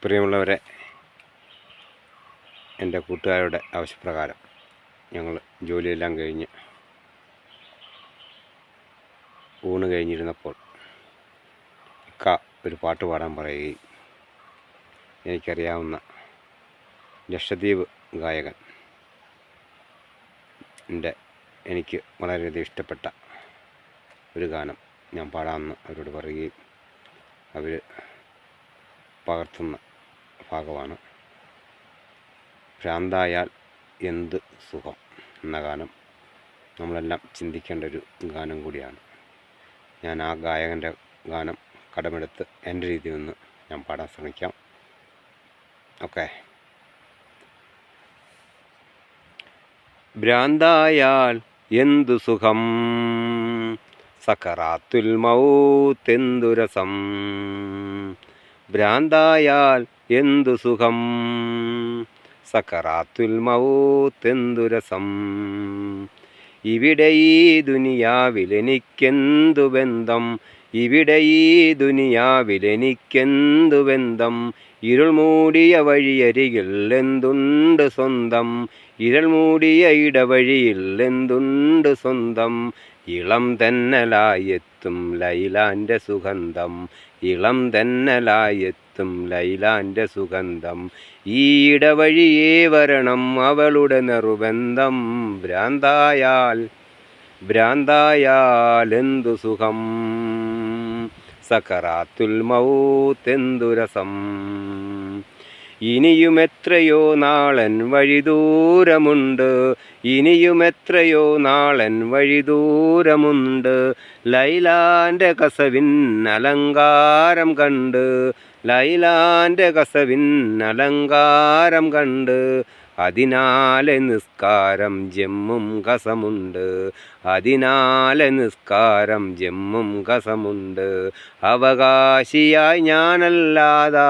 പ്രിയമുള്ളവരെ, എൻ്റെ കൂട്ടുകാരുടെ ആവശ്യപ്രകാരം ഞങ്ങൾ ജോലിയെല്ലാം കഴിഞ്ഞ് ഊണ് കഴിഞ്ഞിരുന്നപ്പോൾ ഇക്ക ഒരു പാട്ട് പാടാൻ പറയുകയും എനിക്കറിയാവുന്ന ലക്ഷദ്വീപ് ഗായകൻ എനിക്ക് വളരെയധികം ഇഷ്ടപ്പെട്ട ഒരു ഗാനം ഞാൻ പാടാമെന്ന് അവരോട് പറയുകയും അവർ പകർത്തുന്ന ഭാഗമാണ് ഭ്രാന്തായാൽ എന്ത് സുഖം എന്ന ഗാനം. നമ്മളെല്ലാം ചിന്തിക്കേണ്ട ഒരു ഗാനം കൂടിയാണ്. ഞാൻ ആ ഗായകൻ്റെ ഗാനം കടമെടുത്ത് എൻ്റെ രീതിയിൽ നിന്ന് ഞാൻ പാടാൻ ശ്രമിക്കാം. ഓക്കെ. ഭ്രാന്തായാൽ എന്തു സുഖം, സക്കറാത്തുൽ മൗത്ത് എന്തു രസം. ഭ്രാന്തായാൽ എന്തു സുഖം, സക്കറാത്തുൽ മൗത്ത് എന്തു രസം. ഇവിടെ ഈ ദുനിയാവിലെനിക്കെന്തു ബന്ധം, ഇവിടെ ഈ ദുനിയാവിലെനിക്കെന്തു ബന്ധം. ഇരുൾ മൂടിയ വഴിയരികിൽ എന്തുണ്ട് സ്വന്തം, ഇരുൾ മൂടിയ ഇടവഴിയിൽ എന്തുണ്ട് സ്വന്തം. ഇളം തെന്നലായെത്തും ലൈലാൻ്റെ സുഗന്ധം, ഇളം തെന്നലായെത്തും ലൈലാൻ്റെ സുഗന്ധം. ഈ ഇടവഴിയേ വരണം അവളുടെ നെറുബന്ധം. ഭ്രാന്തായാൽ എന്തു സുഖം, സക്കറാത്തുൽ മൗത്ത് എന്തു രസം. ഇനിയും എത്രയോ നാളൻ വഴിദൂരമുണ്ട്, ഇനിയും എത്രയോ നാളൻ വഴിദൂരമുണ്ട്. ലൈലാൻ്റെ കസവിൻ അലങ്കാരം കണ്ട്, ലൈലാൻ്റെ കസവിൻ അലങ്കാരം കണ്ട്. അതിനാലെ നിസ്കാരം ജമ്മും കസമുണ്ട്, അതിനാലെ നിസ്കാരം ജമ്മും കസമുണ്ട്. അവകാശിയായി ഞാനല്ലാതാരുണ്ട്,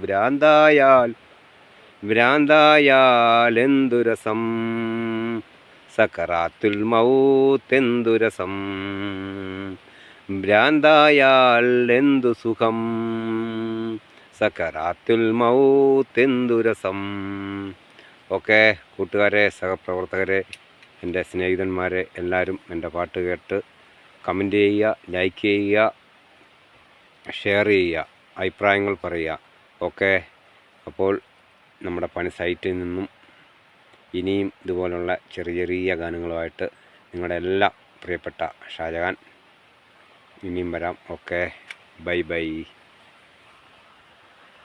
ഭ്രാന്തായാൽ എന്തു രസം, സക്കറാത്തുൽ മൗത്ത് എന്തു രസം. ഭ്രാന്തായാൽ എന്തു സുഖം, സക്കറാത്തുൽ മൗത്ത് എന്തു രസം. ഓക്കെ കൂട്ടുകാരെ, സഹപ്രവർത്തകരെ, എൻ്റെ സ്നേഹിതന്മാരെ എല്ലാവരും എൻ്റെ പാട്ട് കേട്ട് കമൻറ്റ് ചെയ്യുക, ലൈക്ക് ചെയ്യുക, ഷെയർ ചെയ്യുക, അഭിപ്രായങ്ങൾ പറയുക. ഓക്കെ. അപ്പോൾ നമ്മുടെ പണി സൈറ്റിൽ നിന്നും ഇനിയും ഇതുപോലുള്ള ചെറിയ ചെറിയ ഗാനങ്ങളുമായിട്ട് നിങ്ങളുടെ എല്ലാ പ്രിയപ്പെട്ട ഷാജഹാൻ ഇനിയും വരാം. Okay, bye bye.